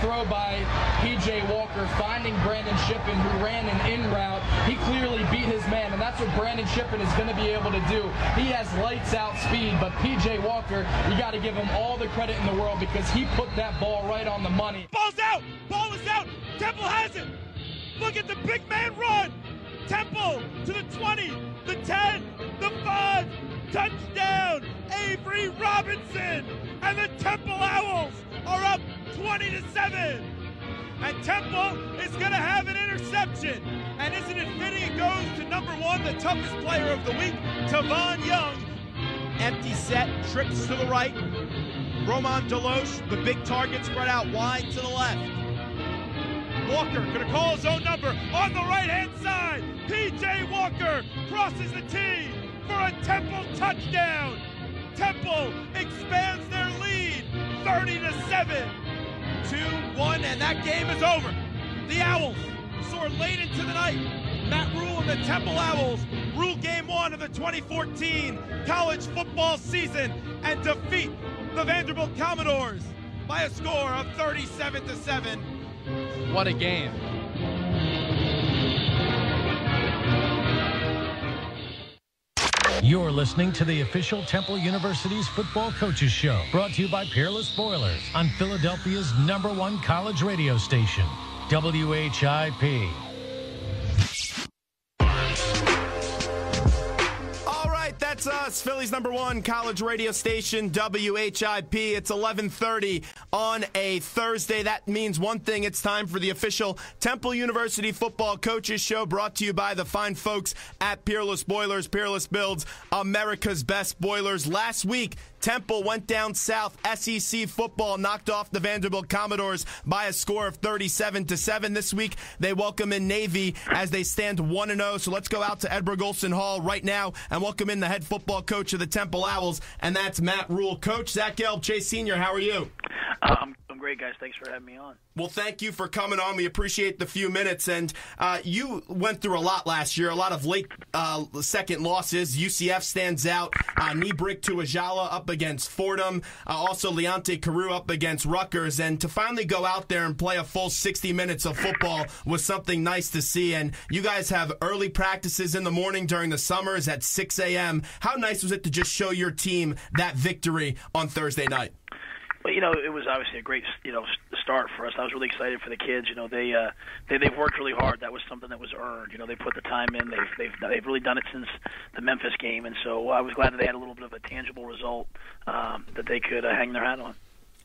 throw by P.J. Walker, finding Brandon Shippen, who ran an in route. He clearly beat his man, and that's what Brandon Shippen is going to be able to do. He has lights-out speed, but P.J. Walker, you got to give him all the credit in the world because he put that ball right on the money. Ball's out! Ball is out! Temple has it! Look at the big man run! Temple to the 20, the 10, the 5, touchdown! Avery Robinson! And the Temple Owls are up 20-7! And Temple is going to have an interception. And isn't it fitting it goes to number 1, the toughest player of the week, Tavon Young. Empty set, trips to the right. Roman Deloche, the big target spread out wide to the left. Walker going to call his own number on the right-hand side. P.J. Walker crosses the T for a Temple touchdown. Temple expands their lead, 30-7. 2-1, and that game is over. The Owls soar late into the night. Matt Rhule and the Temple Owls rule game 1 of the 2014 college football season and defeat the Vanderbilt Commodores by a score of 37-7. What a game. You're listening to the official Temple University's Football Coaches Show, brought to you by Peerless Boilers on Philadelphia's #1 college radio station, WHIP. That's us, Philly's #1 college radio station, WHIP. It's 11:30 on a Thursday. That means one thing. It's time for the official Temple University Football Coaches Show, brought to you by the fine folks at Peerless Boilers. Peerless builds America's best boilers. Last week, Temple went down south. SEC football knocked off the Vanderbilt Commodores by a score of 37-7. This week, they welcome in Navy as they stand 1-0. So let's go out to Edward Olson Hall right now and welcome in the head football coach of the Temple Owls, and that's Matt Rhule. Coach Zach Gelb, Chase Sr., how are you? I'm great, guys. Thanks for having me on. Well, thank you for coming on. We appreciate the few minutes. And you went through a lot last year, a lot of late second losses. UCF stands out. Knee break to Ajala up against Fordham. Also, Leonte Carew up against Rutgers. And to finally go out there and play a full 60 minutes of football was something nice to see. And you guys have early practices in the morning during the summers at 6 a.m. How nice was it to just show your team that victory on Thursday night? Well, it was obviously a great, start for us. I was really excited for the kids. They've worked really hard. That was something that was earned. They put the time in. They've really done it since the Memphis game, and so I was glad that they had a little bit of a tangible result that they could hang their hat on.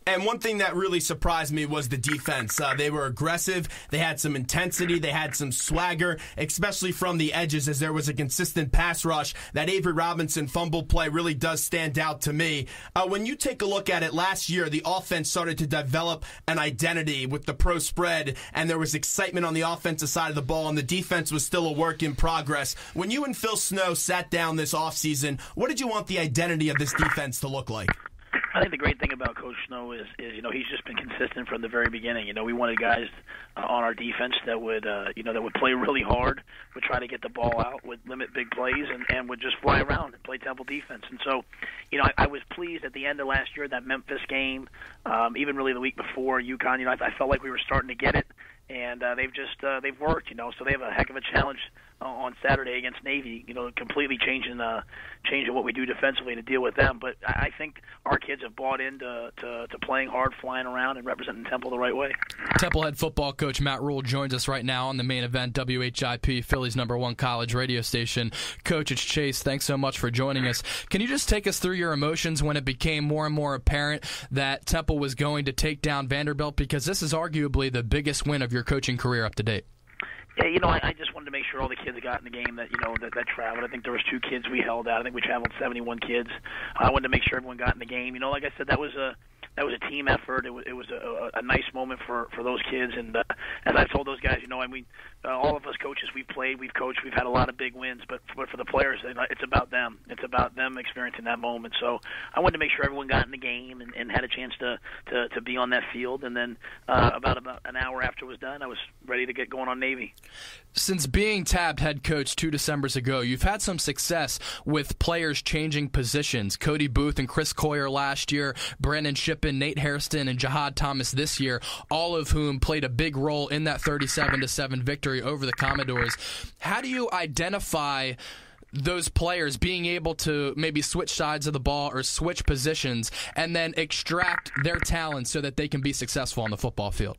And one thing that really surprised me was the defense. They were aggressive. They had some intensity. They had some swagger, especially from the edges, as there was a consistent pass rush. That Avery Robinson fumble play really does stand out to me. When you take a look at it last year, the offense started to develop an identity with the pro spread, and there was excitement on the offensive side of the ball, and the defense was still a work in progress. When you and Phil Snow sat down this offseason, what did you want the identity of this defense to look like? I think the great thing about Coach Snow is he's just been consistent from the very beginning. We wanted guys on our defense that would play really hard, would try to get the ball out, would limit big plays, and would just fly around and play Temple defense. And so, I was pleased at the end of last year, that Memphis game, even really the week before UConn. I felt like we were starting to get it, and they've worked. So they have a heck of a challenge on Saturday against Navy, completely changing what we do defensively to deal with them. But I think our kids have bought into playing hard, flying around, and representing Temple the right way. Temple head football coach Matt Rhule joins us right now on the main event, WHIP, Philly's #1 college radio station. Coach, it's Chase. Thanks so much for joining us. Can you just take us through your emotions when it became more and more apparent that Temple was going to take down Vanderbilt? Because this is arguably the biggest win of your coaching career up to date. Yeah, I just wanted to make sure all the kids got in the game that that traveled. I think there was 2 kids we held out. I think we traveled 71 kids. I wanted to make sure everyone got in the game. Like I said, that was a team effort. It was a nice moment for those kids. And as I told those guys, all of us coaches, we've played, we've coached, we've had a lot of big wins. But for the players, it's about them. It's about them experiencing that moment. So I wanted to make sure everyone got in the game and had a chance to be on that field. And then about an hour after it was done, I was ready to get going on Navy. Since being tabbed head coach 2 Decembers ago, you've had some success with players changing positions. Cody Booth and Chris Coyer last year, Brandon Shippen, Nate Hairston, and Jihad Thomas this year, all of whom played a big role in that 37-7 victory over the Commodores. How do you identify those players being able to maybe switch sides of the ball or switch positions and then extract their talents so that they can be successful on the football field?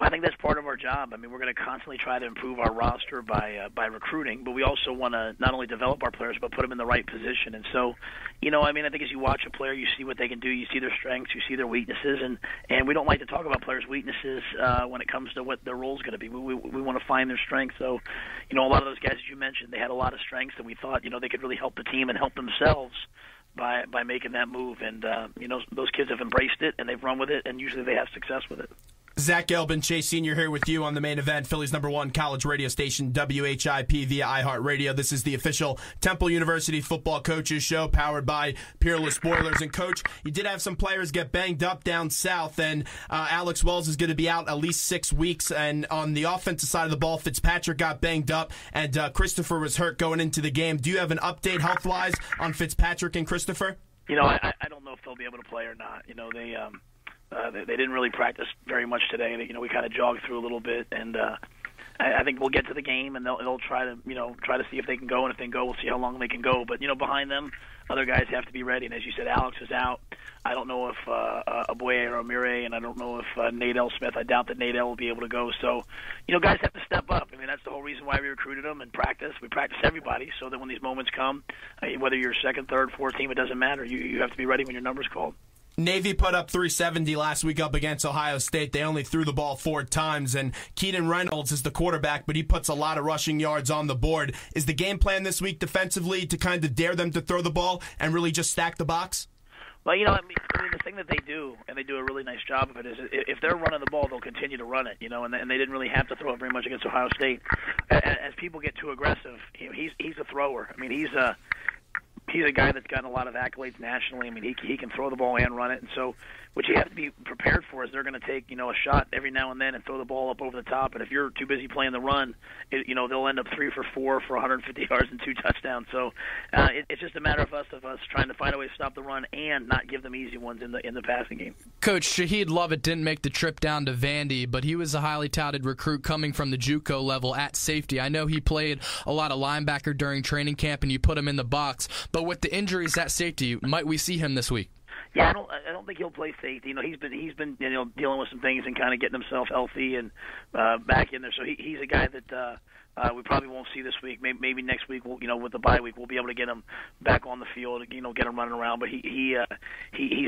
I think that's part of our job. I mean, we're going to constantly try to improve our roster by recruiting, but we also want to not only develop our players but put them in the right position. And so, I think as you watch a player, you see what they can do, you see their strengths, you see their weaknesses, and we don't like to talk about players' weaknesses when it comes to what their role is going to be. We want to find their strengths. So, a lot of those guys, as you mentioned, they had a lot of strengths, and we thought, they could really help the team and help themselves by making that move. And, those kids have embraced it, and they've run with it, and usually they have success with it. Zach Gelb and Chase Sr. here with you on the main event, Philly's #1 college radio station, WHIP via iHeartRadio. This is the official Temple University football coaches show powered by Peerless Spoilers. And, Coach, you did have some players get banged up down south, and Alex Wells is going to be out at least 6 weeks. And on the offensive side of the ball, Fitzpatrick got banged up, and Christopher was hurt going into the game. Do you have an update health-wise on Fitzpatrick and Christopher? I don't know if they'll be able to play or not. They didn't really practice very much today. We kind of jogged through a little bit, and I think we'll get to the game, and they'll try to see if they can go, and if they can go, we'll see how long they can go. But behind them, other guys have to be ready. And as you said, Alex is out. I don't know if Aboye or Amire, and I don't know if Nate L. Smith. I doubt that Nate L. will be able to go. So, guys have to step up. I mean, that's the whole reason why we recruited them and practice. We practice everybody so that when these moments come, whether you're second, third, fourth team, it doesn't matter. You have to be ready when your number's called. Navy put up 370 last week up against Ohio State. They only threw the ball 4 times, and Keaton Reynolds is the quarterback, but he puts a lot of rushing yards on the board. Is the game plan this week defensively to kind of dare them to throw the ball and really just stack the box? Well, the thing that they do, and they do a really nice job of it, is if they're running the ball, they'll continue to run it, and they didn't really have to throw it very much against Ohio State. As people get too aggressive, he's a thrower. I mean, he's a guy that's gotten a lot of accolades nationally. I mean, he can throw the ball and run it. And so what you have to be prepared for is they're going to take, a shot every now and then and throw the ball up over the top. And if you're too busy playing the run, they'll end up 3 for 4 for 150 yards and 2 touchdowns. So it's just a matter of us trying to find a way to stop the run and not give them easy ones in the passing game. Coach, Shaheed Lovett didn't make the trip down to Vandy, but he was a highly touted recruit coming from the JUCO level at safety. I know he played a lot of linebacker during training camp, and you put him in the box. But with the injuries at safety, might we see him this week? Yeah, I don't think he'll play safety. He's been dealing with some things and kind of getting himself healthy and back in there. So he's a guy that we probably won't see this week. Maybe next week, with the bye week, we'll be able to get him back on the field, get him running around. But he's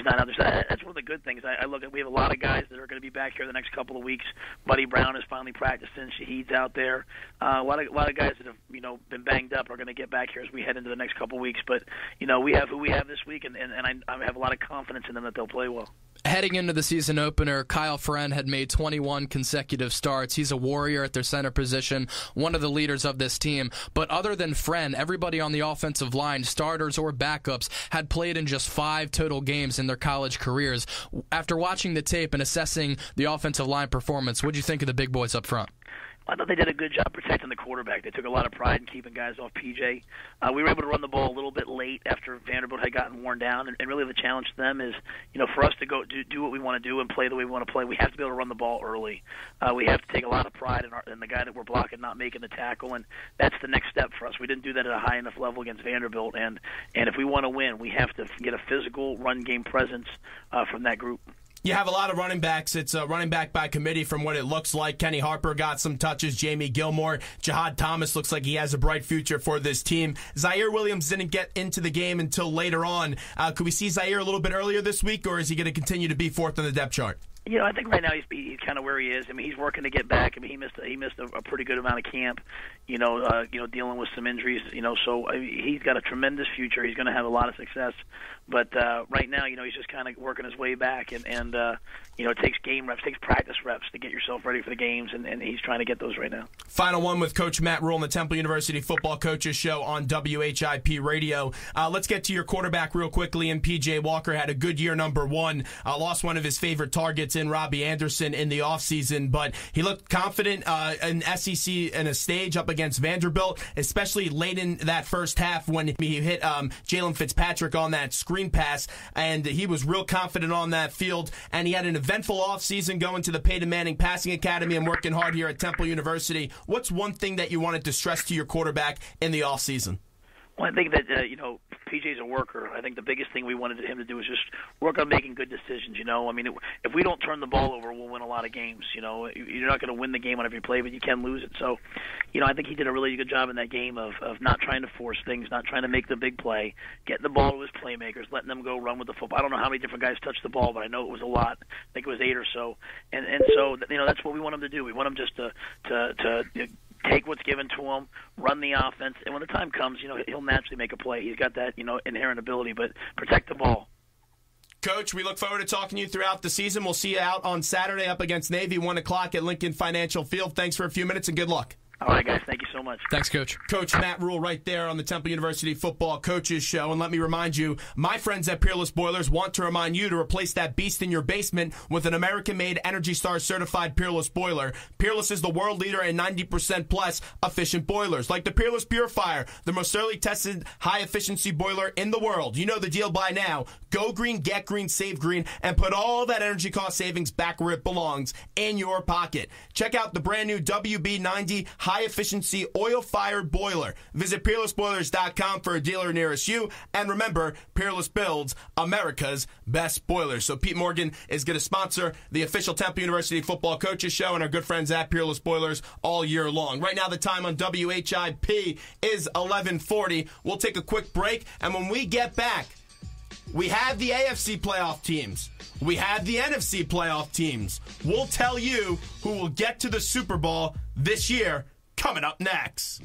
not out there. So that's one of the good things. I look at. We have a lot of guys that are going to be back here the next couple of weeks. Buddy Brown is finally practicing. Shaheed's out there. A lot of guys that have been banged up are going to get back here as we head into the next couple of weeks. But we have who we have this week, and I have a lot of confidence in them that they'll play well. Heading into the season opener, Kyle Friend had made 21 consecutive starts. He's a warrior at their center position, one of the leaders of this team. But other than Friend, everybody on the offensive line, starters or backups, had played in just 5 total games in their college careers. After watching the tape and assessing the offensive line performance, what did you think of the big boys up front? I thought they did a good job protecting the quarterback. They took a lot of pride in keeping guys off PJ. We were able to run the ball a little bit late after Vanderbilt had gotten worn down, and really the challenge to them is, for us to go do what we want to do and play the way we want to play, we have to be able to run the ball early. We have to take a lot of pride in the guy that we're blocking not making the tackle, and that's the next step for us. We didn't do that at a high enough level against Vanderbilt, and if we want to win, we have to get a physical run game presence from that group. You have a lot of running backs. It's a running back by committee from what it looks like. Kenny Harper got some touches. Jamie Gilmore. Jihad Thomas looks like he has a bright future for this team. Zaire Williams didn't get into the game until later on. Could we see Zaire a little bit earlier this week, or is he going to continue to be 4th on the depth chart? I think right now he's kind of where he is. I mean, he's working to get back. I mean, he missed a pretty good amount of camp. Dealing with some injuries. So he's got a tremendous future. He's going to have a lot of success But right now, he's just kind of working his way back, and it takes game reps, takes practice reps to get yourself ready for the games, and he's trying to get those right now. Final one with Coach Matt Rhule on the Temple University Football Coaches Show on WHIP Radio. Let's get to your quarterback real quickly. And P.J. Walker had a good year, number one. Lost one of his favorite targets in Robbie Anderson in the offseason, but he looked confident in SEC in a stage up against Vanderbilt, especially late in that first half when he hit Jalen Fitzpatrick on that screen pass, and he was real confident on that field. And he had an eventful offseason going to the Peyton Manning Passing Academy and working hard here at Temple University. What's one thing that you wanted to stress to your quarterback in the offseason? Well, I think that, PJ's a worker. I think the biggest thing we wanted him to do is just work on making good decisions, I mean, if we don't turn the ball over, we'll win a lot of games, You're not going to win the game on every play, but you can lose it. So, I think he did a really good job in that game of not trying to force things, not trying to make the big play, getting the ball to his playmakers, letting them go run with the football. I don't know how many different guys touched the ball, but I know it was a lot. I think it was 8 or so. And so, that's what we want him to do. We want him just to take what's given to him, run the offense, and when the time comes, he'll naturally make a play. He's got that, inherent ability, but protect the ball. Coach, we look forward to talking to you throughout the season. We'll see you out on Saturday up against Navy, 1 o'clock at Lincoln Financial Field. Thanks for a few minutes and good luck. All right, guys. Thank you so much. Thanks, Coach. Coach Matt Rhule right there on the Temple University Football Coaches Show. And let me remind you, my friends at Peerless Boilers want to remind you to replace that beast in your basement with an American-made Energy Star certified Peerless boiler. Peerless is the world leader in 90% plus efficient boilers, like the Peerless Purifier, the most thoroughly tested high-efficiency boiler in the world. You know the deal by now. Go green, get green, save green, and put all that energy cost savings back where it belongs, in your pocket. Check out the brand new WB90 high-efficiency oil-fired boiler. Visit PeerlessBoilers.com for a dealer nearest you. And remember, Peerless builds America's best boilers. So Pete Morgan is going to sponsor the official Temple University Football Coaches Show and our good friends at Peerless Boilers all year long. Right now, the time on WHIP is 11:40. We'll take a quick break, and when we get back, we have the AFC playoff teams. We have the NFC playoff teams. We'll tell you who will get to the Super Bowl this year, coming up next.